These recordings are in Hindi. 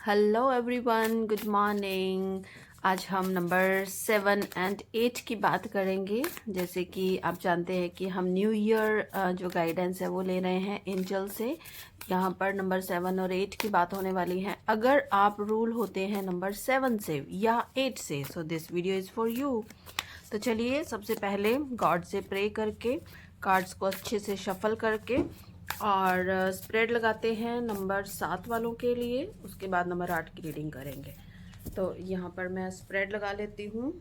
Hello everyone, good morning. आज हम नंबर 7 और 8 की बात करेंगे। जैसे कि आप जानते हैं कि हम न्यू ईयर जो गाइडेंस है वो ले रहे हैं एंजल से। यहाँ पर नंबर 7 और 8 की बात होने वाली है। अगर आप रूल होते हैं नंबर 7 से या 8 से, so this video is for you. तो चलिए सबसे पहले गॉड से प्रे करके कार्ड्स को अच्छे से शफल करके और स्प्रेड लगाते हैं नंबर 7 वालों के लिए। उसके बाद नंबर 8 की रीडिंग करेंगे। तो यहाँ पर मैं स्प्रेड लगा लेती हूँ।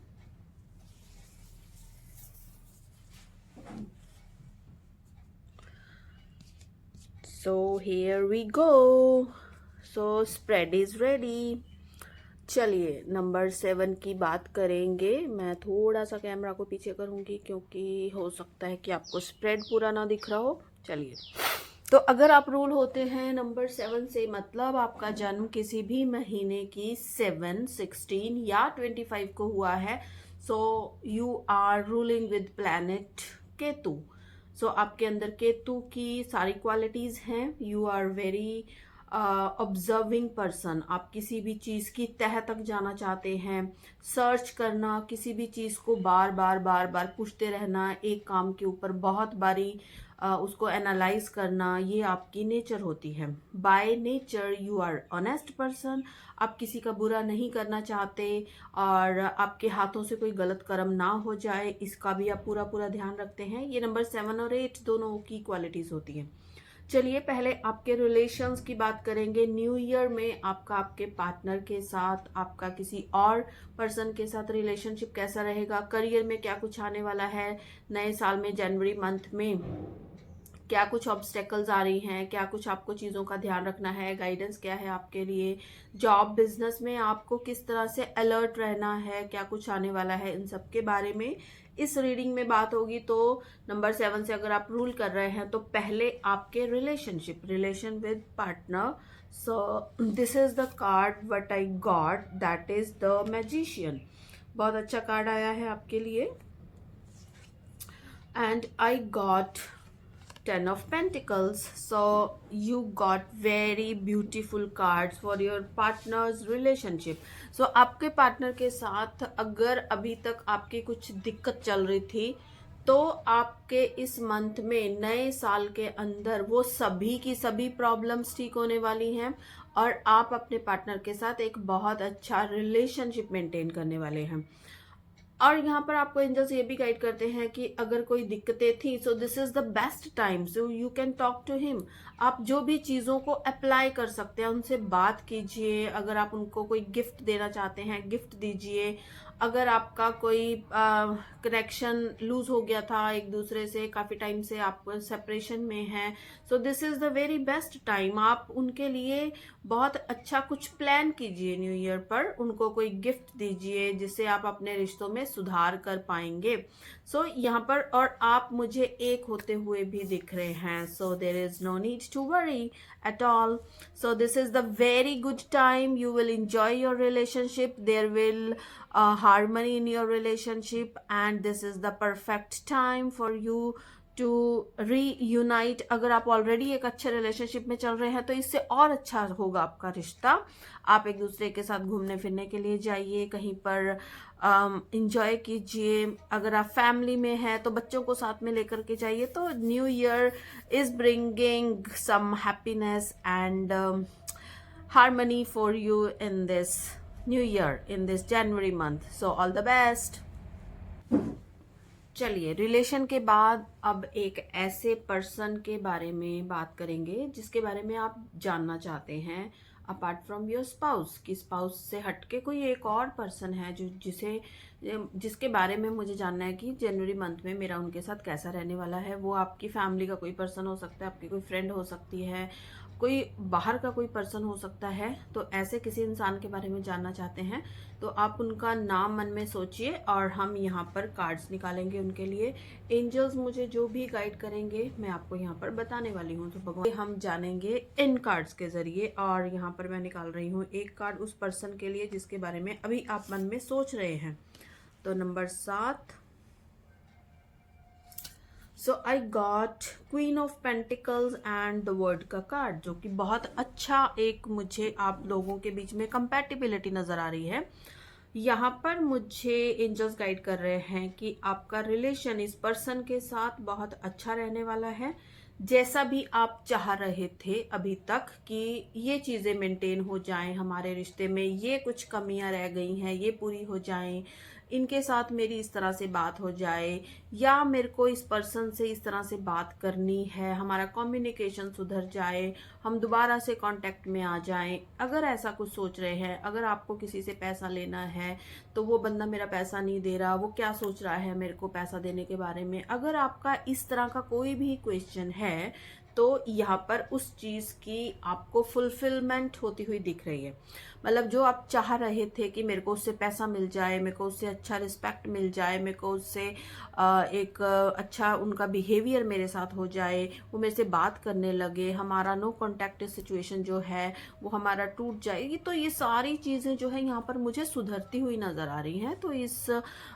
So here we go. So spread is ready. चलिए नंबर 7 की बात करेंगे। मैं थोड़ा सा कैमरा को पीछे करूँगी क्योंकि हो सकता है कि आपको स्प्रेड पूरा ना दिख रहा हो। चलिए, तो अगर आप रूल होते हैं नंबर 7 से, मतलब आपका जन्म किसी भी महीने की 7, 16 या 25 को हुआ है, so you are ruling with planet Ketu. So आपके अंदर केतु की सारी क्वालिटीज हैं। You are very observing person. आप किसी भी चीज की तह तक जाना चाहते हैं। सर्च करना, किसी भी चीज को बार बार बार बार पूछते रहना, एक काम के ऊपर बहुत बारी उसको एनालाइज करना, ये आपकी नेचर होती है। By nature you are honest person. आप किसी का बुरा नहीं करना चाहते और आपके हाथों से कोई गलत कर्म ना हो जाए, इसका भी आप पूरा पूरा ध्यान रखते हैं। ये नंबर 7 और 8 दोनों की क्वालिटीज होती हैं। चलिए पहले आपके रिलेशंस की बात करेंगे। न्यू ईयर में आपका आपके पार्टनर के साथ, आपका किसी और पर्सन के साथ रिलेशनशिप कैसा रहेगा, करियर में क्या कुछ आने वाला है, नए साल में जनवरी मंथ में क्या कुछ ऑब्स्टेकल्स आ रही हैं, क्या कुछ आपको चीज़ों का ध्यान रखना है, गाइडेंस क्या है आपके लिए, जॉब बिजनेस में आपको किस तरह से अलर्ट रहना है, क्या कुछ आने वाला है, इन सब के बारे में इस रीडिंग में बात होगी। तो नंबर 7 से अगर आप रूल कर रहे हैं तो पहले आपके relation with partner. So this is the card what I got, that is the magician. बहुत अच्छा कार्ड आया है आपके लिए। And I got 10 of Pentacles. So you got very beautiful cards for your partner's relationship. So आपके पार्टनर के साथ अगर अभी तक आपकी कुछ दिक्कत चल रही थी, तो आपके इस मंथ में नए साल के अंदर वो सभी की सभी प्रॉब्लम्स ठीक होने वाली हैं और आप अपने पार्टनर के साथ एक बहुत अच्छा रिलेशनशिप मेंटेन करने वाले हैं। और यहाँ पर आपको एंजल्स ये भी गाइड करते हैं कि अगर कोई दिक्कतें थी, so this is the best time, so you can talk to him. आप जो भी चीज़ों को अप्लाई कर सकते हैं उनसे बात कीजिए। अगर आप उनको कोई गिफ्ट देना चाहते हैं, गिफ्ट दीजिए। अगर आपका कोई कनेक्शन लूज हो गया था एक दूसरे से, काफ़ी टाइम से आप सेपरेशन में हैं, so this is the very best time. आप उनके लिए बहुत अच्छा कुछ प्लान कीजिए। न्यू ईयर पर उनको कोई गिफ्ट दीजिए जिससे आप अपने रिश्तों में सुधार कर पाएंगे। सो यहाँ पर और आप मुझे एक होते हुए भी दिख रहे हैं। So there is no need to worry at all. So this is the very good time. You will enjoy your relationship. There will harmony in your relationship, and this is the perfect time for you to reunite. अगर आप ऑलरेडी एक अच्छे रिलेशनशिप में चल रहे हैं तो इससे और अच्छा होगा आपका रिश्ता। आप एक दूसरे के साथ घूमने फिरने के लिए जाइए, कहीं पर इंजॉय कीजिए। अगर आप फैमिली में हैं तो बच्चों को साथ में लेकर के जाइए। तो new year is bringing some happiness and harmony for you in this new year, in this January month. So all the best. चलिए, रिलेशन के बाद अब एक ऐसे पर्सन के बारे में बात करेंगे जिसके बारे में आप जानना चाहते हैं अपार्ट फ्रॉम योर स्पाउस। कि स्पाउस से हटके कोई एक और पर्सन है जो जिसके बारे में मुझे जानना है कि जनवरी मंथ में मेरा उनके साथ कैसा रहने वाला है। वो आपकी फैमिली का कोई पर्सन हो सकता है, आपकी कोई फ्रेंड हो सकती है, कोई बाहर का कोई पर्सन हो सकता है। तो ऐसे किसी इंसान के बारे में जानना चाहते हैं तो आप उनका नाम मन में सोचिए और हम यहाँ पर कार्ड्स निकालेंगे उनके लिए। एंजल्स मुझे जो भी गाइड करेंगे मैं आपको यहाँ पर बताने वाली हूँ। तो भगवान हम जानेंगे इन कार्ड्स के जरिए। और यहाँ पर मैं निकाल रही हूँ एक कार्ड उस पर्सन के लिए जिसके बारे में अभी आप मन में सोच रहे हैं। तो number 7। So I got queen of pentacles and the word का कार्ड, जो कि बहुत अच्छा एक मुझे आप लोगों के बीच में कंपैटिबिलिटी नजर आ रही है। यहाँ पर मुझे एंजल्स गाइड कर रहे हैं कि आपका रिलेशन इस पर्सन के साथ बहुत अच्छा रहने वाला है। जैसा भी आप चाह रहे थे अभी तक कि ये चीज़ें मेंटेन हो जाएं हमारे रिश्ते में, ये कुछ कमियां रह गई हैं ये पूरी हो जाएं, इनके साथ मेरी इस तरह से बात हो जाए, या मेरे को इस पर्सन से इस तरह से बात करनी है, हमारा कम्युनिकेशन सुधर जाए, हम दोबारा से कांटेक्ट में आ जाएं। अगर ऐसा कुछ सोच रहे हैं, अगर आपको किसी से पैसा लेना है तो वो बंदा मेरा पैसा नहीं दे रहा, वो क्या सोच रहा है मेरे को पैसा देने के बारे में, अगर आपका इस तरह का कोई भी क्वेश्चन है तो यहाँ पर उस चीज की आपको फुलफिलमेंट होती हुई दिख रही है। मतलब जो आप चाह रहे थे कि मेरे को उससे पैसा मिल जाए, मेरे को उससे अच्छा रिस्पेक्ट मिल जाए, मेरे को उससे एक अच्छा उनका बिहेवियर मेरे साथ हो जाए, वो मेरे से बात करने लगे, हमारा नो कॉन्टेक्ट सिचुएशन जो है वो हमारा टूट जाएगी, तो ये सारी चीजें जो है यहाँ पर मुझे सुधरती हुई नजर आ रही हैं। तो इस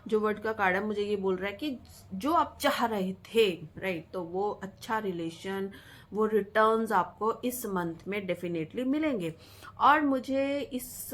जो वर्ड का कार्ड है मुझे ये बोल रहा है कि जो आप चाह रहे थे, राइट, तो वो अच्छा रिलेशन, वो रिटर्न्स आपको इस मंथ में डेफिनेटली मिलेंगे। और मुझे इस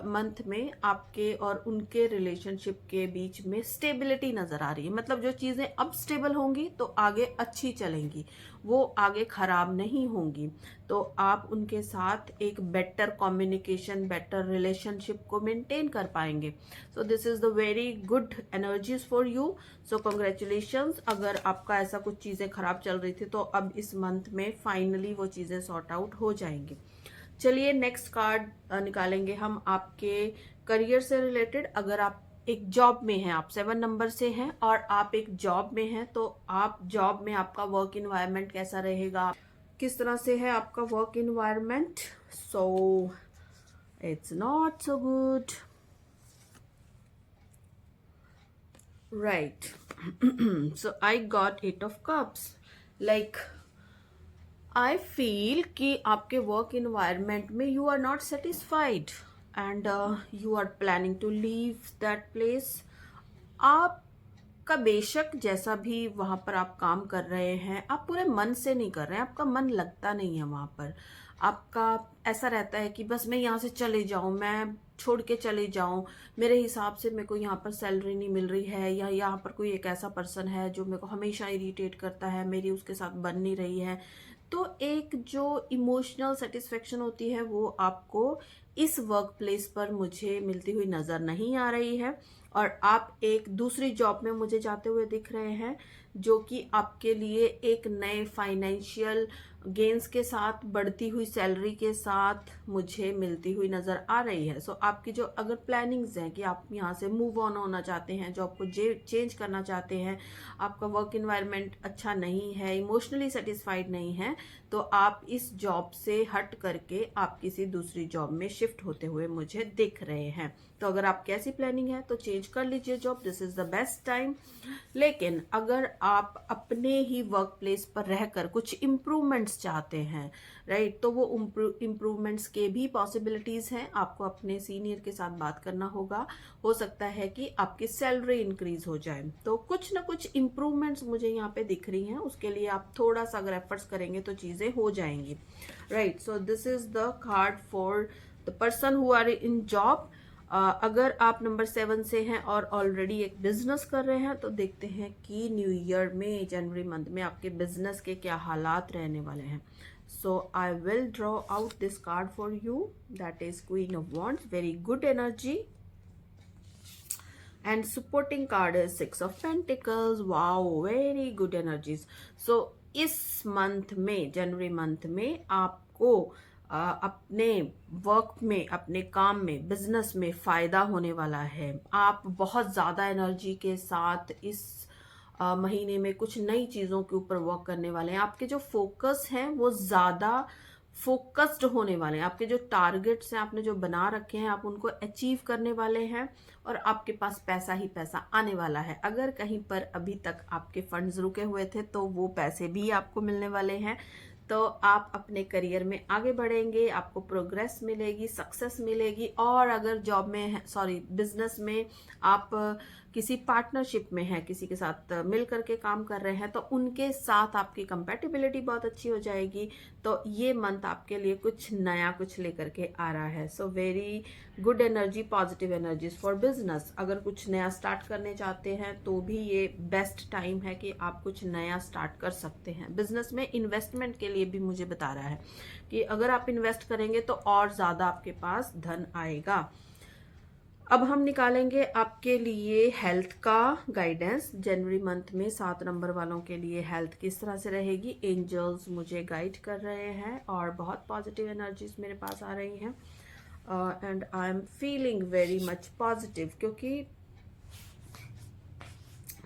मंथ में आपके और उनके रिलेशनशिप के बीच में स्टेबिलिटी नजर आ रही है। मतलब जो चीजें अब स्टेबल होंगी तो आगे अच्छी चलेंगी, वो आगे खराब नहीं होंगी। तो आप उनके साथ एक बेटर कम्युनिकेशन, बेटर रिलेशनशिप को मेंटेन कर पाएंगे। सो this is the very good energies for you. So congratulations. अगर आपका ऐसा कुछ चीजें खराब चल रही थी तो अब इस मंथ में फाइनली वो चीजें सॉर्ट आउट हो जाएंगी। चलिए नेक्स्ट कार्ड निकालेंगे हम आपके करियर से रिलेटेड। अगर आप एक जॉब में हैं, आप 7 नंबर से हैं और आप एक जॉब में हैं, तो आप जॉब में आपका वर्क इन्वायरमेंट कैसा रहेगा, किस तरह से है आपका work environment. So it's not so good, right. So I got 8 of cups. Like I feel कि आपके वर्क इन्वायरमेंट में you are not satisfied and you are planning to leave that place. आपका बेशक जैसा भी वहां पर आप काम कर रहे हैं, आप पूरे मन से नहीं कर रहे हैं, आपका मन लगता नहीं है वहां पर। आपका ऐसा रहता है कि बस मैं यहाँ से चले जाऊं, मैं छोड़ के चले जाऊं, मेरे हिसाब से मेरे को यहाँ पर सैलरी नहीं मिल रही है, या यहाँ पर कोई एक ऐसा पर्सन है जो मेरे को हमेशा इरिटेट करता है, मेरी उसके साथ बन नहीं रही है। तो एक जो इमोशनल सेटिस्फेक्शन होती है वो आपको इस वर्क प्लेस पर मुझे मिलती हुई नजर नहीं आ रही है। और आप एक दूसरी जॉब में मुझे जाते हुए दिख रहे हैं, जो कि आपके लिए एक नए फाइनेंशियल गेन्स के साथ, बढ़ती हुई सैलरी के साथ मुझे मिलती हुई नजर आ रही है। सो आपकी जो अगर प्लानिंग्स हैं कि आप यहाँ से मूव ऑन होना चाहते हैं, जॉब को चेंज करना चाहते हैं, आपका वर्क इन्वायरमेंट अच्छा नहीं है, इमोशनली सेटिस्फाइड नहीं है, तो आप इस जॉब से हट करके आप किसी दूसरी जॉब में शिफ्ट होते हुए मुझे दिख रहे हैं। तो अगर आपकी ऐसी प्लानिंग है तो चेंज कर लीजिए job, this is the best time. लेकिन अगर आप अपने ही वर्क प्लेस पर रहकर कुछ इम्प्रूवमेंट्स चाहते हैं, राइट, तो वो इम्प्रूवमेंट्स के भी पॉसिबिलिटीज हैं। आपको अपने सीनियर के साथ बात करना होगा, हो सकता है कि आपकी सैलरी इंक्रीज हो जाए। तो कुछ ना कुछ इम्प्रूवमेंट्स मुझे यहाँ पे दिख रही हैं, उसके लिए आप थोड़ा सा अगर एफर्ट्स करेंगे तो चीजें हो जाएंगी, right. So this is the card for the person who are in job. अगर आप नंबर 7 से हैं और ऑलरेडी एक बिजनेस कर रहे हैं, तो देखते हैं कि न्यू ईयर में, जनवरी मंथ में आपके बिजनेस के क्या हालात रहने वाले हैं। So I will draw out this card for you, that is queen of wands, very good energy. And supporting card is 6 of pentacles, wow, very good energies. So इस मंथ में, जनवरी मंथ में आपको अपने वर्क में, अपने काम में, बिजनेस में फायदा होने वाला है। आप बहुत ज्यादा एनर्जी के साथ इस महीने में कुछ नई चीजों के ऊपर वर्क करने वाले हैं। आपके जो फोकस हैं वो ज्यादा फोकस्ड होने वाले हैं। आपके जो टारगेट्स हैं, आपने जो बना रखे हैं, आप उनको अचीव करने वाले हैं और आपके पास पैसा ही पैसा आने वाला है। अगर कहीं पर अभी तक आपके फंड्स रुके हुए थे तो वो पैसे भी आपको मिलने वाले हैं। तो आप अपने करियर में आगे बढ़ेंगे, आपको प्रोग्रेस मिलेगी, सक्सेस मिलेगी। और अगर जॉब में है, बिजनेस में आप किसी पार्टनरशिप में हैं, किसी के साथ मिल करके काम कर रहे हैं, तो उनके साथ आपकी कंपैटिबिलिटी बहुत अच्छी हो जाएगी। तो ये मंथ आपके लिए कुछ नया कुछ लेकर के आ रहा है। So very good energy, positive energies for business. अगर कुछ नया स्टार्ट करने चाहते हैं तो भी ये बेस्ट टाइम है कि आप कुछ नया स्टार्ट कर सकते हैं। बिजनेस में इन्वेस्टमेंट के लिए भी मुझे बता रहा है कि अगर आप इन्वेस्ट करेंगे तो और ज्यादा आपके पास धन आएगा। अब हम निकालेंगे आपके लिए हेल्थ का गाइडेंस। जनवरी मंथ में 7 नंबर वालों के लिए हेल्थ किस तरह से रहेगी। एंजल्स मुझे गाइड कर रहे हैं और बहुत पॉजिटिव एनर्जीज मेरे पास आ रही हैं and I am feeling very much positive, क्योंकि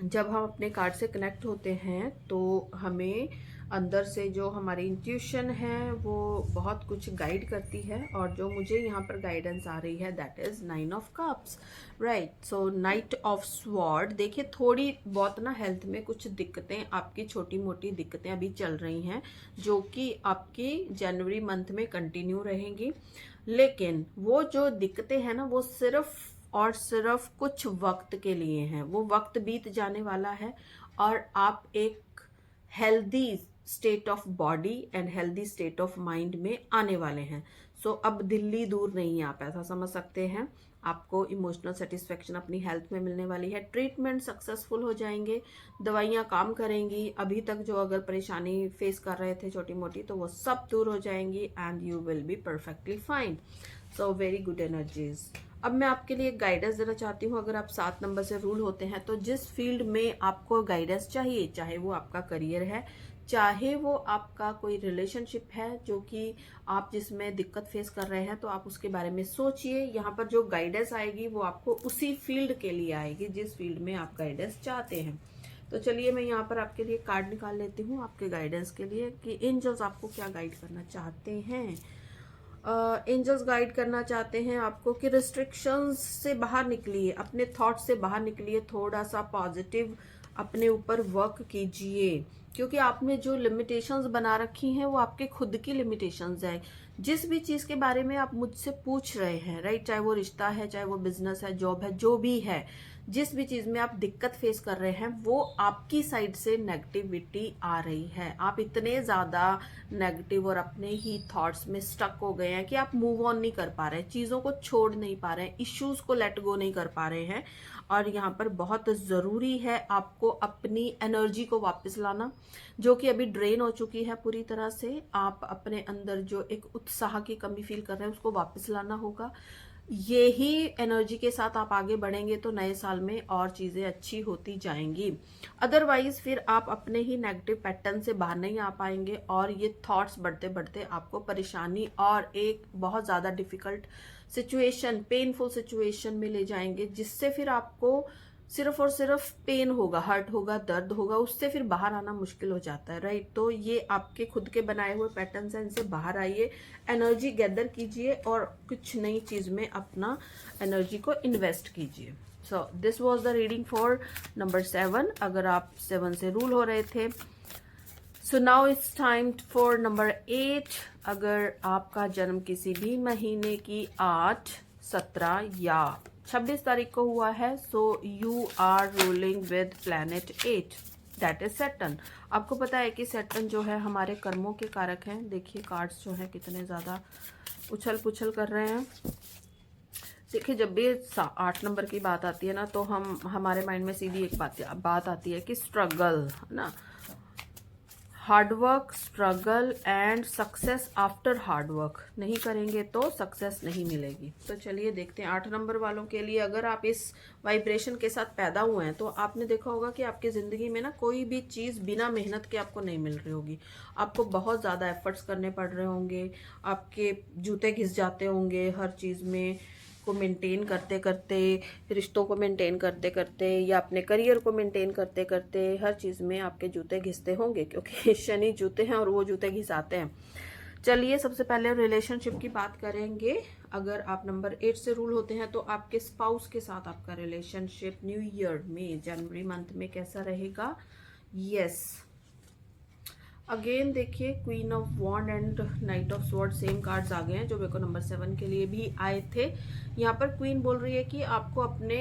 जब हम अपने कार्ड से कनेक्ट होते हैं तो हमें अंदर से जो हमारी इंट्यूशन है वो बहुत कुछ गाइड करती है। और जो मुझे यहाँ पर गाइडेंस आ रही है that is 9 of cups, right. So knight of sword. देखिए थोड़ी बहुत ना हेल्थ में कुछ दिक्कतें, आपकी छोटी मोटी दिक्कतें अभी चल रही हैं जो कि आपकी जनवरी मंथ में कंटिन्यू रहेंगी। लेकिन वो जो दिक्कतें हैं ना वो सिर्फ और सिर्फ कुछ वक्त के लिए हैं। वो वक्त बीत जाने वाला है और आप एक healthy state of body and healthy state of mind में आने वाले हैं। सो अब दिल्ली दूर नहीं है, आप ऐसा समझ सकते हैं। आपको इमोशनल सेटिस्फेक्शन अपनी हेल्थ में मिलने वाली है। ट्रीटमेंट सक्सेसफुल हो जाएंगे, दवाइयाँ काम करेंगी। अभी तक जो अगर परेशानी फेस कर रहे थे छोटी मोटी, तो वो सब दूर हो जाएंगी and you will be perfectly fine. So very good energies. अब मैं आपके लिए गाइडेंस देना चाहती हूँ। अगर आप 7 नंबर से रूल होते हैं तो जिस फील्ड में आपको गाइडेंस चाहिए, चाहे वो आपका करियर है, चाहे वो आपका कोई रिलेशनशिप है जो कि आप जिसमें दिक्कत फेस कर रहे हैं, तो आप उसके बारे में सोचिए। यहाँ पर जो गाइडेंस आएगी वो आपको उसी फील्ड के लिए आएगी जिस फील्ड में आप गाइडेंस चाहते हैं। तो चलिए मैं यहाँ पर आपके लिए कार्ड निकाल लेती हूँ आपके गाइडेंस के लिए कि एंजल्स आपको क्या गाइड करना चाहते हैं। एंजल्स गाइड करना चाहते हैं आपको कि रिस्ट्रिक्शंस से बाहर निकलिए, अपने थॉट से बाहर निकलिए, थोड़ा सा पॉजिटिव अपने ऊपर वर्क कीजिए। क्योंकि आपने जो लिमिटेशंस बना रखी हैं वो आपके खुद की लिमिटेशंस है। जिस भी चीज के बारे में आप मुझसे पूछ रहे हैं, राइट, चाहे वो रिश्ता है, चाहे वो बिजनेस है, जॉब है, जो भी है, जिस भी चीज में आप दिक्कत फेस कर रहे हैं वो आपकी साइड से नेगेटिविटी आ रही है। आप इतने ज्यादा नेगेटिव और अपने ही थॉट्स में स्टक हो गए हैं कि आप मूव ऑन नहीं कर पा रहे हैं, चीजों को छोड़ नहीं पा रहे हैं, इश्यूज को लेट गो नहीं कर पा रहे हैं। और यहाँ पर बहुत जरूरी है आपको अपनी एनर्जी को वापस लाना, जो कि अभी ड्रेन हो चुकी है पूरी तरह से। आप अपने अंदर जो एक उत्साह की कमी फील कर रहे हैं उसको वापस लाना होगा। यही एनर्जी के साथ आप आगे बढ़ेंगे तो नए साल में और चीजें अच्छी होती जाएंगी। अदरवाइज फिर आप अपने ही नेगेटिव पैटर्न से बाहर नहीं आ पाएंगे और ये थॉट्स बढ़ते बढ़ते आपको परेशानी और एक बहुत ज्यादा डिफिकल्ट सिचुएशन, पेनफुल सिचुएशन में ले जाएंगे, जिससे फिर आपको सिर्फ और सिर्फ पेन होगा, हर्ट होगा, दर्द होगा, उससे फिर बाहर आना मुश्किल हो जाता है, राइट। तो ये आपके खुद के बनाए हुए पैटर्न्स हैं, इनसे बाहर आइए, एनर्जी गैदर कीजिए और कुछ नई चीज में अपना एनर्जी को इन्वेस्ट कीजिए। So this was the reading for number 7, अगर आप 7 से रूल हो रहे थे। So now it's time for number 8। अगर आपका जन्म किसी भी महीने की 8, 17 या 26 तारीख को हुआ है, so you are ruling with planet 8, that is Saturn. आपको पता है कि सैटर्न जो है हमारे कर्मों के कारक हैं। देखिए कार्ड्स जो है कितने ज्यादा उछल पुछल कर रहे हैं। देखिए जब भी 8 नंबर की बात आती है ना, तो हमारे माइंड में सीधी एक बात आती है कि स्ट्रगल, है ना, hard work, struggle and success after hard work. नहीं करेंगे तो सक्सेस नहीं मिलेगी। तो चलिए देखते हैं 8 नंबर वालों के लिए। अगर आप इस वाइब्रेशन के साथ पैदा हुए हैं तो आपने देखा होगा कि आपकी जिंदगी में ना कोई भी चीज बिना मेहनत के आपको नहीं मिल रही होगी। आपको बहुत ज्यादा एफर्ट्स करने पड़ रहे होंगे, आपके जूते घिस जाते होंगे हर चीज में को मेंटेन करते करते, रिश्तों को मेंटेन करते करते, या अपने करियर को मेंटेन करते करते, हर चीज में आपके जूते घिसते होंगे, क्योंकि शनि जूते हैं और वो जूते घिसाते हैं। चलिए सबसे पहले रिलेशनशिप की बात करेंगे। अगर आप नंबर 8 से रूल होते हैं तो आपके स्पाउस के साथ आपका रिलेशनशिप न्यू ईयर में, जनवरी मंथ में कैसा रहेगा। यस, अगेन देखिए, queen of wand and knight of sword same cards आ गए हैं जो मेरे को नंबर 7 के लिए भी आए थे। यहाँ पर क्वीन बोल रही है कि आपको अपने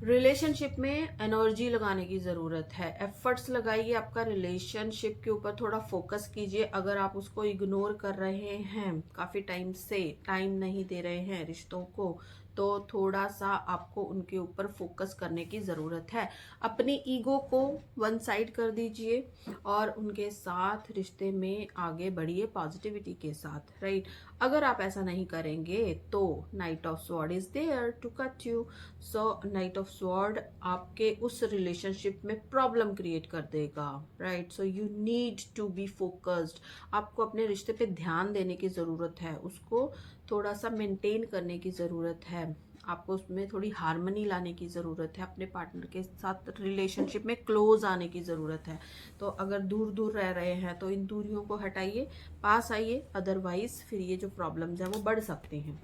रिलेशनशिप में एनर्जी लगाने की ज़रूरत है, एफर्ट्स लगाइए, आपका रिलेशनशिप के ऊपर थोड़ा फोकस कीजिए। अगर आप उसको इग्नोर कर रहे हैं काफ़ी टाइम से, टाइम नहीं दे रहे हैं रिश्तों को, तो थोड़ा सा आपको उनके ऊपर फोकस करने की ज़रूरत है। अपनी ईगो को वन साइड कर दीजिए और उनके साथ रिश्ते में आगे बढ़िए पॉजिटिविटी के साथ, राइट। अगर आप ऐसा नहीं करेंगे तो knight of sword is there to cut you. So knight of sword आपके उस रिलेशनशिप में प्रॉब्लम क्रिएट कर देगा, right. So you need to be focused. आपको अपने रिश्ते पे ध्यान देने की ज़रूरत है, उसको थोड़ा सा मेंटेन करने की ज़रूरत है, आपको उसमें थोड़ी हार्मनी लाने की ज़रूरत है, अपने पार्टनर के साथ रिलेशनशिप में क्लोज आने की ज़रूरत है। तो अगर दूर दूर रह रहे हैं तो इन दूरियों को हटाइए, पास आइए, अदरवाइज फिर ये जो प्रॉब्लम्स हैं वो बढ़ सकते हैं।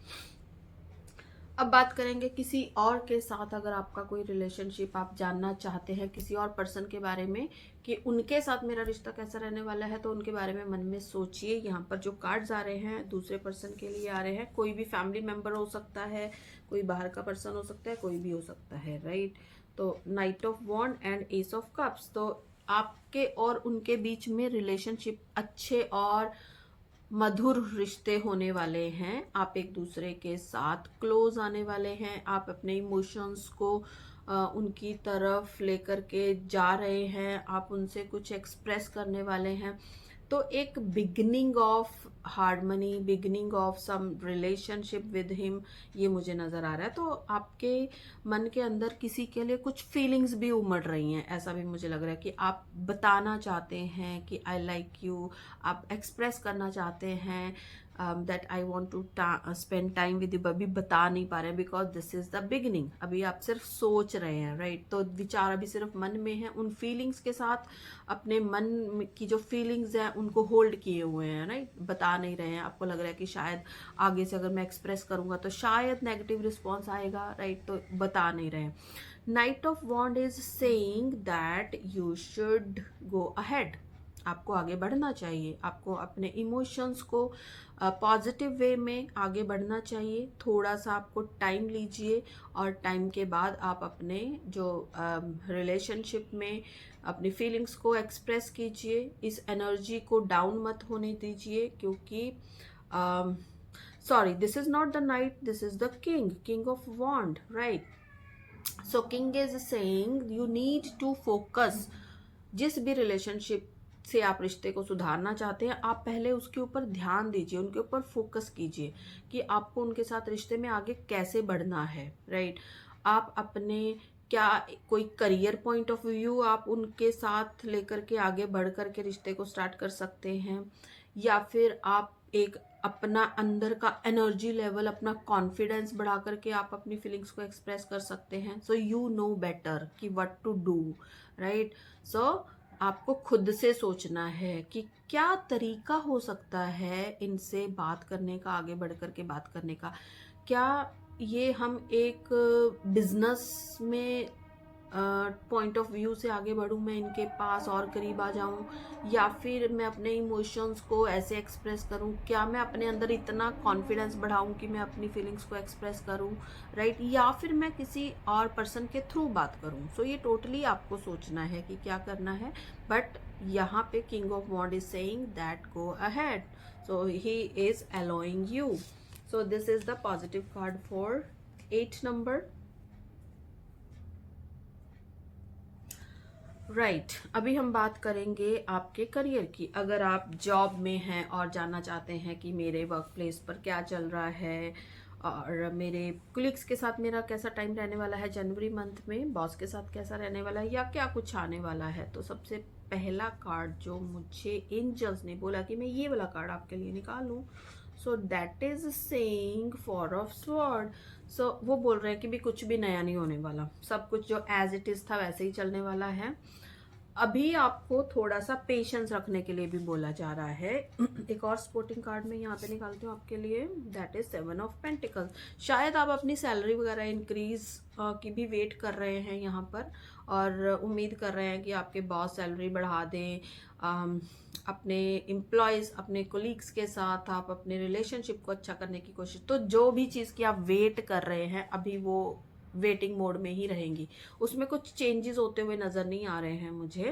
अब बात करेंगे किसी और के साथ। अगर आपका कोई रिलेशनशिप आप जानना चाहते हैं किसी और पर्सन के बारे में कि उनके साथ मेरा रिश्ता कैसा रहने वाला है, तो उनके बारे में मन में सोचिए। यहाँ पर जो कार्ड्स आ रहे हैं दूसरे पर्सन के लिए आ रहे हैं। कोई भी फैमिली मेंबर हो सकता है, कोई बाहर का पर्सन हो सकता है, कोई भी हो सकता है, राइट। तो knight of wand and ace of cups, तो आपके और उनके बीच में रिलेशनशिप अच्छे और मधुर रिश्ते होने वाले हैं। आप एक दूसरे के साथ क्लोज आने वाले हैं, आप अपने इमोशंस को उनकी तरफ लेकर के जा रहे हैं, आप उनसे कुछ एक्सप्रेस करने वाले हैं। तो एक beginning of harmony, beginning of some relationship with him, ये मुझे नज़र आ रहा है। तो आपके मन के अंदर किसी के लिए कुछ फीलिंग्स भी उमड़ रही हैं, ऐसा भी मुझे लग रहा है कि आप बताना चाहते हैं कि आई लाइक यू, आप एक्सप्रेस करना चाहते हैं that I want to spend time with you, अभी बता नहीं पा रहे हैं because this is the beginning. अभी आप सिर्फ सोच रहे हैं, राइट। तो विचार अभी सिर्फ मन में है, उन फीलिंग्स के साथ अपने मन की जो फीलिंग्स हैं उनको होल्ड किए हुए हैं, राइट। बता नहीं रहे हैं, आपको लग रहा है कि शायद आगे से अगर मैं एक्सप्रेस करूंगा तो शायद नेगेटिव रिस्पॉन्स आएगा, राइट। तो बता नहीं रहे हैं। Knight of wand is saying that you should go ahead, आपको आगे बढ़ना चाहिए, आपको अपने इमोशंस को पॉजिटिव वे में आगे बढ़ना चाहिए। थोड़ा सा आपको टाइम लीजिए और टाइम के बाद आप अपने जो रिलेशनशिप में अपनी फीलिंग्स को एक्सप्रेस कीजिए। इस एनर्जी को डाउन मत होने दीजिए, क्योंकि sorry, this is not the knight, this is the king, king of wand, right. So king is saying you need to focus. जिस भी रिलेशनशिप से आप रिश्ते को सुधारना चाहते हैं, आप पहले उसके ऊपर ध्यान दीजिए, उनके ऊपर फोकस कीजिए कि आपको उनके साथ रिश्ते में आगे कैसे बढ़ना है, राइट। आप अपने क्या कोई करियर पॉइंट ऑफ व्यू आप उनके साथ लेकर के आगे बढ़ कर के रिश्ते को स्टार्ट कर सकते हैं, या फिर आप एक अपना अंदर का एनर्जी लेवल, अपना कॉन्फिडेंस बढ़ा करके आप अपनी फीलिंग्स को एक्सप्रेस कर सकते हैं। सो यू नो बेटर कि व्हाट टू डू, राइट। सो आपको खुद से सोचना है कि क्या तरीका हो सकता है इनसे बात करने का, आगे बढ़ कर के बात करने का। क्या ये हम एक बिजनेस में पॉइंट ऑफ व्यू से आगे बढ़ूं, मैं इनके पास और करीब आ जाऊं, या फिर मैं अपने इमोशंस को ऐसे एक्सप्रेस करूं, क्या मैं अपने अंदर इतना कॉन्फिडेंस बढ़ाऊं कि मैं अपनी फीलिंग्स को एक्सप्रेस करूं, राइट, या फिर मैं किसी और पर्सन के थ्रू बात करूं। सो ये टोटली आपको सोचना है कि क्या करना है। बट यहाँ पे king of wand is saying that go ahead, so he is allowing you. So this is the positive card for 8 number, right. अभी हम बात करेंगे आपके करियर की। अगर आप जॉब में हैं और जानना चाहते हैं कि मेरे वर्क प्लेस पर क्या चल रहा है और मेरे कुलीग्स के साथ मेरा कैसा टाइम रहने वाला है जनवरी मंथ में, बॉस के साथ कैसा रहने वाला है, या क्या कुछ आने वाला है, तो सबसे पहला कार्ड जो मुझे एंजल्स ने बोला कि मैं ये वाला कार्ड आपके लिए निकालूं, so that is saying 4 of sword. So वो बोल रहे हैं कि भी कुछ भी नया नहीं होने वाला, सब कुछ जो एज इट इज था वैसे ही चलने वाला है। अभी आपको थोड़ा सा पेशेंस रखने के लिए भी बोला जा रहा है। एक और सपोर्टिंग कार्ड में यहाँ पे निकालती हूँ आपके लिए, दैट इज 7 ऑफ पेंटिकल्स। शायद आप अपनी सैलरी वगैरह इंक्रीज की भी वेट कर रहे हैं यहाँ पर, और उम्मीद कर रहे हैं कि आपके बॉस सैलरी बढ़ा दें। अपने एम्प्लॉयज़, अपने कोलीग्स के साथ आप अपने रिलेशनशिप को अच्छा करने की कोशिश, तो जो भी चीज़ की आप वेट कर रहे हैं अभी वो वेटिंग मोड में ही रहेंगी। उसमें कुछ चेंजेस होते हुए नज़र नहीं आ रहे हैं मुझे।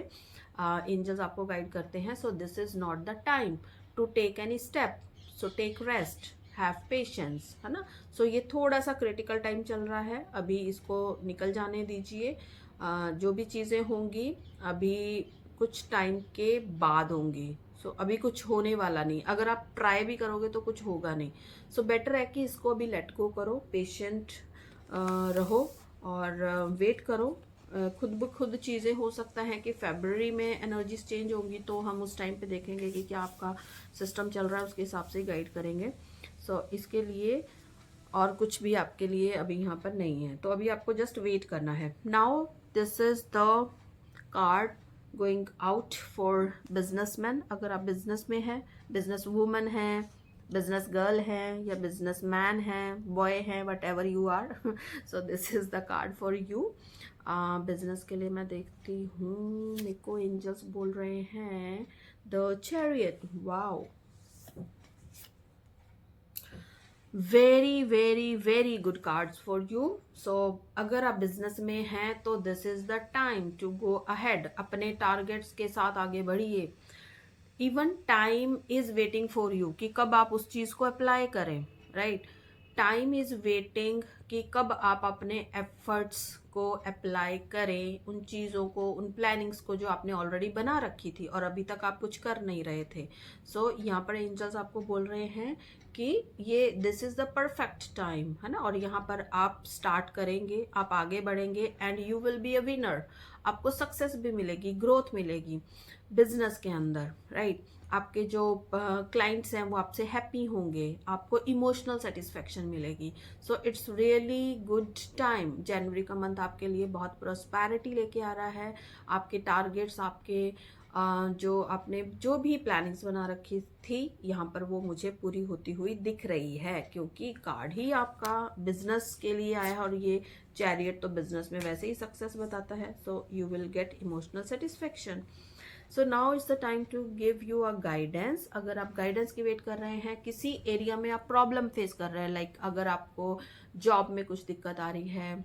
एंजल्स आपको गाइड करते हैं, so this is not the time to take any step, so take rest, have patience, है ना। सो ये थोड़ा सा क्रिटिकल टाइम चल रहा है, अभी इसको निकल जाने दीजिए। जो भी चीज़ें होंगी अभी कुछ टाइम के बाद होंगी। सो अभी कुछ होने वाला नहीं, अगर आप ट्राई भी करोगे तो कुछ होगा नहीं। सो बेटर है कि इसको अभी लेट गो करो, पेशेंट रहो और वेट करो। खुद ब खुद चीज़ें हो सकता है कि फरवरी में एनर्जीज चेंज होंगी, तो हम उस टाइम पे देखेंगे कि क्या आपका सिस्टम चल रहा है, उसके हिसाब से गाइड करेंगे। सो इसके लिए और कुछ भी आपके लिए अभी यहाँ पर नहीं है, तो अभी आपको जस्ट वेट करना है। Now this is the card going out for businessman. अगर आप बिजनेस में हैं, बिजनेस वूमन हैं, बिजनेस गर्ल है या बिजनेस मैन है, बॉय है, whatever you are, so this is the card for you. Business के लिए मैं देखती हूँ, मेरे को एंजल्स बोल रहे हैं the chariot. Wow, very very very good cards for you. So अगर आप बिजनेस में हैं तो this is the time to go ahead, अपने टारगेट्स के साथ आगे बढ़िए। Even time is waiting for you कि कब आप उस चीज को अप्लाई करें, राइट। टाइम इज वेटिंग कि कब आप अपने एफर्ट्स को अप्लाई करें, उन चीज़ों को, उन प्लानिंग्स को जो आपने ऑलरेडी बना रखी थी और अभी तक आप कुछ कर नहीं रहे थे। सो यहाँ पर एंजल्स आपको बोल रहे हैं कि ये this is the perfect time, है ना। और यहाँ पर आप स्टार्ट करेंगे, आप आगे बढ़ेंगे and you will be a winner. आपको सक्सेस भी मिलेगी, ग्रोथ मिलेगी बिजनेस के अंदर, राइट। आपके जो क्लाइंट्स हैं वो आपसे हैप्पी होंगे, आपको इमोशनल सेटिस्फेक्शन मिलेगी। So it's really good time. जनवरी का मंथ आपके लिए बहुत प्रॉस्पेरिटी लेके आ रहा है। आपके टारगेट्स, आपके जो आपने जो भी प्लानिंग्स बना रखी थी यहाँ पर वो मुझे पूरी होती हुई दिख रही है, क्योंकि कार्ड ही आपका बिजनेस के लिए आया है और ये चैरियट तो बिजनेस में वैसे ही सक्सेस बताता है। So you will get emotional satisfaction. So now is the time to give you a guidance. अगर आप गाइडेंस की वेट कर रहे हैं, किसी एरिया में आप प्रॉब्लम फेस कर रहे हैं, लाइक अगर आपको जॉब में कुछ दिक्कत आ रही है,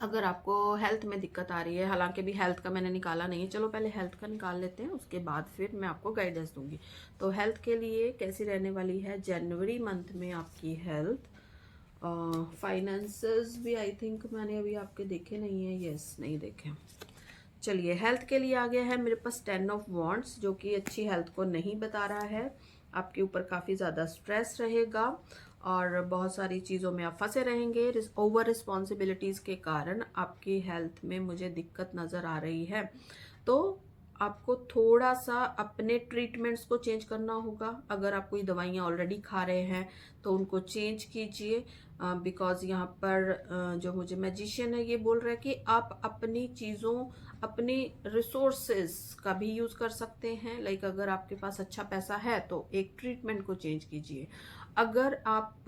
अगर आपको हेल्थ में दिक्कत आ रही है, हालांकि भी हेल्थ का मैंने निकाला नहीं है, चलो पहले हेल्थ का निकाल लेते हैं, उसके बाद फिर मैं आपको गाइडेंस दूंगी। तो हेल्थ के लिए कैसी रहने वाली है जनवरी मंथ में आपकी हेल्थ। फाइनेंसेस भी आई थिंक मैंने अभी आपके देखे नहीं है, यस नहीं देखे। चलिए हेल्थ के लिए आ गया है मेरे पास 10 ऑफ वॉन्ड्स, जो कि अच्छी हेल्थ को नहीं बता रहा है। आपके ऊपर काफ़ी ज़्यादा स्ट्रेस रहेगा और बहुत सारी चीज़ों में आप फंसे रहेंगे। ओवर रिस्पॉन्सिबिलिटीज़ के कारण आपकी हेल्थ में मुझे दिक्कत नज़र आ रही है। तो आपको थोड़ा सा अपने ट्रीटमेंट्स को चेंज करना होगा। अगर आप कोई दवाइयाँ ऑलरेडी खा रहे हैं तो उनको चेंज कीजिए, बिकॉज यहाँ पर जो मुझे मैजिशियन है ये बोल रहा है कि आप अपनी चीज़ों, अपने रिसोर्सेज का भी यूज़ कर सकते हैं। लाइक अगर आपके पास अच्छा पैसा है तो एक ट्रीटमेंट को चेंज कीजिए। अगर आप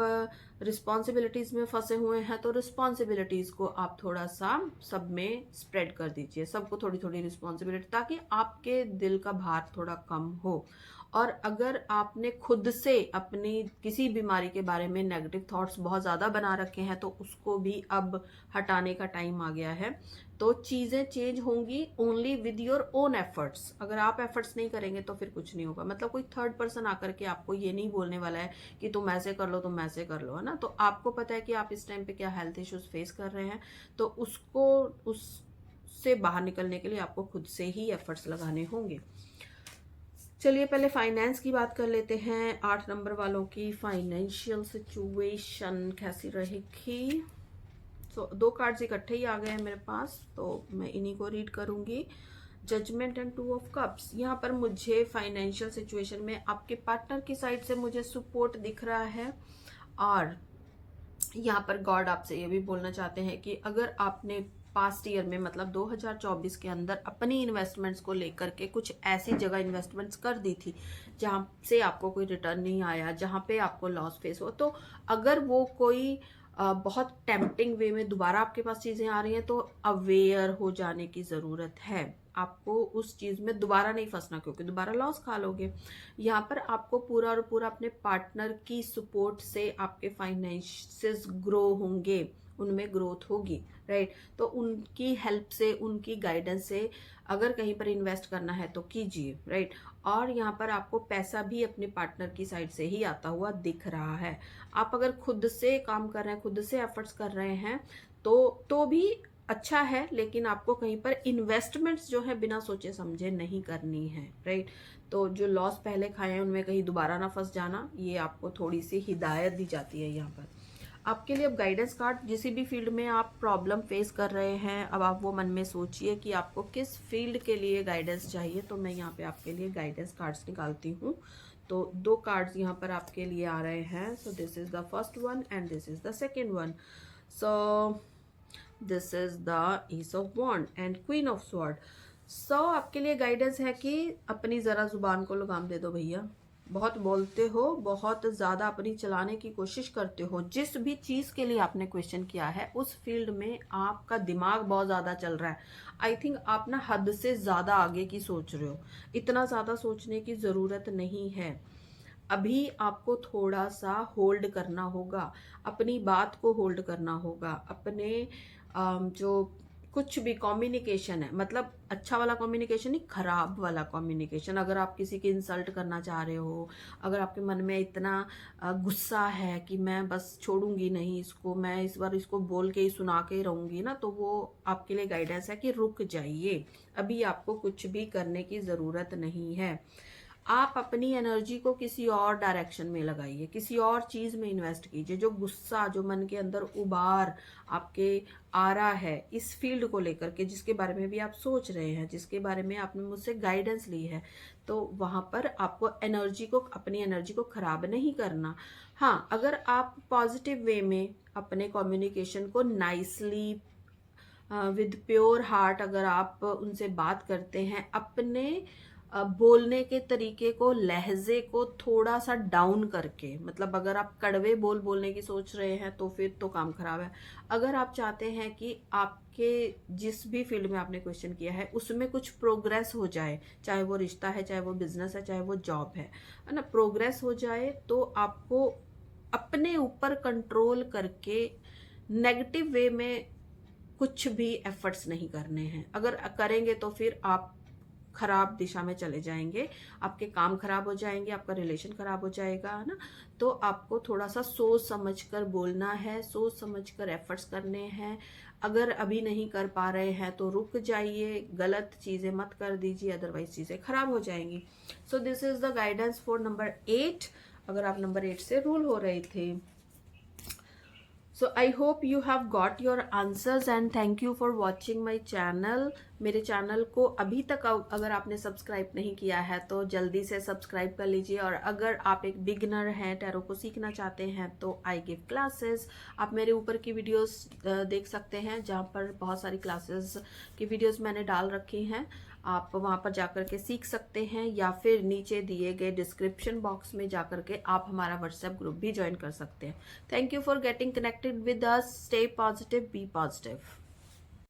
रिस्पॉन्सिबिलिटीज़ में फंसे हुए हैं तो रिस्पॉन्सिबिलिटीज़ को आप थोड़ा सा सब में स्प्रेड कर दीजिए, सबको थोड़ी थोड़ी रिस्पॉन्सिबिलिटी, ताकि आपके दिल का भार थोड़ा कम हो। और अगर आपने खुद से अपनी किसी बीमारी के बारे में नेगेटिव थॉट्स बहुत ज़्यादा बना रखे हैं तो उसको भी अब हटाने का टाइम आ गया है। तो चीज़ें चेंज होंगी only with your own efforts. अगर आप एफर्ट्स नहीं करेंगे तो फिर कुछ नहीं होगा। मतलब कोई थर्ड पर्सन आकर के आपको ये नहीं बोलने वाला है कि तुम ऐसे कर लो, तुम ऐसे कर लो, है ना। तो आपको पता है कि आप इस टाइम पे क्या हेल्थ इश्यूज फेस कर रहे हैं, तो उससे बाहर निकलने के लिए आपको खुद से ही एफर्ट्स लगाने होंगे। चलिए पहले फाइनेंस की बात कर लेते हैं। 8 नंबर वालों की फाइनेंशियल सिचुएशन कैसी रहेगी। सो 2 कार्ड्स इकट्ठे ही आ गए हैं मेरे पास, तो मैं इन्हीं को रीड करूंगी। Judgement and 2 of cups. यहाँ पर मुझे फाइनेंशियल सिचुएशन में आपके पार्टनर की साइड से मुझे सपोर्ट दिख रहा है, और यहाँ पर गॉड आपसे ये भी बोलना चाहते हैं कि अगर आपने पास्ट ईयर में मतलब 2024 के अंदर अपनी इन्वेस्टमेंट्स को लेकर के कुछ ऐसी जगह इन्वेस्टमेंट्स कर दी थी जहाँ से आपको कोई रिटर्न नहीं आया, जहाँ पे आपको लॉस फेस हो, तो अगर वो कोई बहुत टेम्पटिंग वे में दोबारा आपके पास चीज़ें आ रही हैं तो अवेयर हो जाने की ज़रूरत है। आपको उस चीज़ में दोबारा नहीं फंसना, क्योंकि दोबारा लॉस खा लोगे। यहाँ पर आपको पूरा और पूरा अपने पार्टनर की सपोर्ट से आपके फाइनेंसेस ग्रो होंगे, उनमें ग्रोथ होगी, राइट। तो उनकी हेल्प से, उनकी गाइडेंस से अगर कहीं पर इन्वेस्ट करना है तो कीजिए, राइट। और यहाँ पर आपको पैसा भी अपने पार्टनर की साइड से ही आता हुआ दिख रहा है। आप अगर खुद से काम कर रहे हैं, खुद से एफर्ट्स कर रहे हैं तो भी अच्छा है, लेकिन आपको कहीं पर इन्वेस्टमेंट्स जो है बिना सोचे समझे नहीं करनी है, राइट। तो जो लॉस पहले खाए हैं उनमें कहीं दोबारा ना फंस जाना, ये आपको थोड़ी सी हिदायत दी जाती है यहाँ पर आपके लिए। अब गाइडेंस कार्ड, जिस भी फील्ड में आप प्रॉब्लम फेस कर रहे हैं, अब आप वो मन में सोचिए कि आपको किस फील्ड के लिए गाइडेंस चाहिए। तो मैं यहाँ पे आपके लिए गाइडेंस कार्ड्स निकालती हूँ। तो 2 कार्ड्स यहाँ पर आपके लिए आ रहे हैं। So this is the first one and this is the second one. So this is the ace of wand and queen of sword. So आपके लिए गाइडेंस है कि अपनी ज़रा जुबान को लगाम दे दो भैया। बहुत बोलते हो, बहुत ज़्यादा अपनी चलाने की कोशिश करते हो। जिस भी चीज़ के लिए आपने क्वेश्चन किया है उस फील्ड में आपका दिमाग बहुत ज़्यादा चल रहा है। आई थिंक आप ना हद से ज़्यादा आगे की सोच रहे हो। इतना ज़्यादा सोचने की ज़रूरत नहीं है। अभी आपको थोड़ा सा होल्ड करना होगा, अपनी बात को होल्ड करना होगा। अपने जो कुछ भी कम्युनिकेशन है, मतलब अच्छा वाला कम्युनिकेशन नहीं, खराब वाला कम्युनिकेशन। अगर आप किसी की इंसल्ट करना चाह रहे हो, अगर आपके मन में इतना गुस्सा है कि मैं बस छोड़ूंगी नहीं इसको, मैं इस बार इसको बोल के ही सुना के ही रहूंगी ना, तो वो आपके लिए गाइडेंस है कि रुक जाइए। अभी आपको कुछ भी करने की ज़रूरत नहीं है। आप अपनी एनर्जी को किसी और डायरेक्शन में लगाइए, किसी और चीज़ में इन्वेस्ट कीजिए। जो गुस्सा, जो मन के अंदर उबार आपके आ रहा है इस फील्ड को लेकर के, जिसके बारे में भी आप सोच रहे हैं, जिसके बारे में आपने मुझसे गाइडेंस ली है, तो वहाँ पर आपको एनर्जी को, अपनी एनर्जी को खराब नहीं करना। हाँ, अगर आप पॉजिटिव वे में अपने कम्युनिकेशन को नाइसली विद प्योर हार्ट अगर आप उनसे बात करते हैं, अपने बोलने के तरीके को, लहजे को थोड़ा सा डाउन करके, मतलब अगर आप कड़वे बोलने की सोच रहे हैं तो फिर तो काम खराब है। अगर आप चाहते हैं कि आपके जिस भी फील्ड में आपने क्वेश्चन किया है उसमें कुछ प्रोग्रेस हो जाए, चाहे वो रिश्ता है, चाहे वो बिजनेस है, चाहे वो जॉब है ना, प्रोग्रेस हो जाए, तो आपको अपने ऊपर कंट्रोल करके नेगेटिव वे में कुछ भी एफर्ट्स नहीं करने हैं। अगर करेंगे तो फिर आप खराब दिशा में चले जाएंगे, आपके काम खराब हो जाएंगे, आपका रिलेशन खराब हो जाएगा, है ना। तो आपको थोड़ा सा सोच समझ कर बोलना है, सोच समझ कर एफर्ट्स करने हैं। अगर अभी नहीं कर पा रहे हैं तो रुक जाइए, गलत चीज़ें मत कर दीजिए, अदरवाइज चीज़ें खराब हो जाएंगी। सो this is the guidance for number 8, अगर आप नंबर 8 से रूल हो रहे थे। So I hope you have got your answers and thank you for watching my channel. मेरे चैनल को अभी तक अगर आपने सब्सक्राइब नहीं किया है तो जल्दी से सब्सक्राइब कर लीजिए। और अगर आप एक बिगिनर हैं, टैरो को सीखना चाहते हैं, तो आई गिव क्लासेस। आप मेरे ऊपर की वीडियोस देख सकते हैं जहाँ पर बहुत सारी क्लासेस की वीडियोस मैंने डाल रखी हैं। आप वहाँ पर जाकर के सीख सकते हैं, या फिर नीचे दिए गए डिस्क्रिप्शन बॉक्स में जाकर के आप हमारा व्हाट्सएप ग्रुप भी ज्वाइन कर सकते हैं। Thank you for getting connected with us. Stay positive, be positive.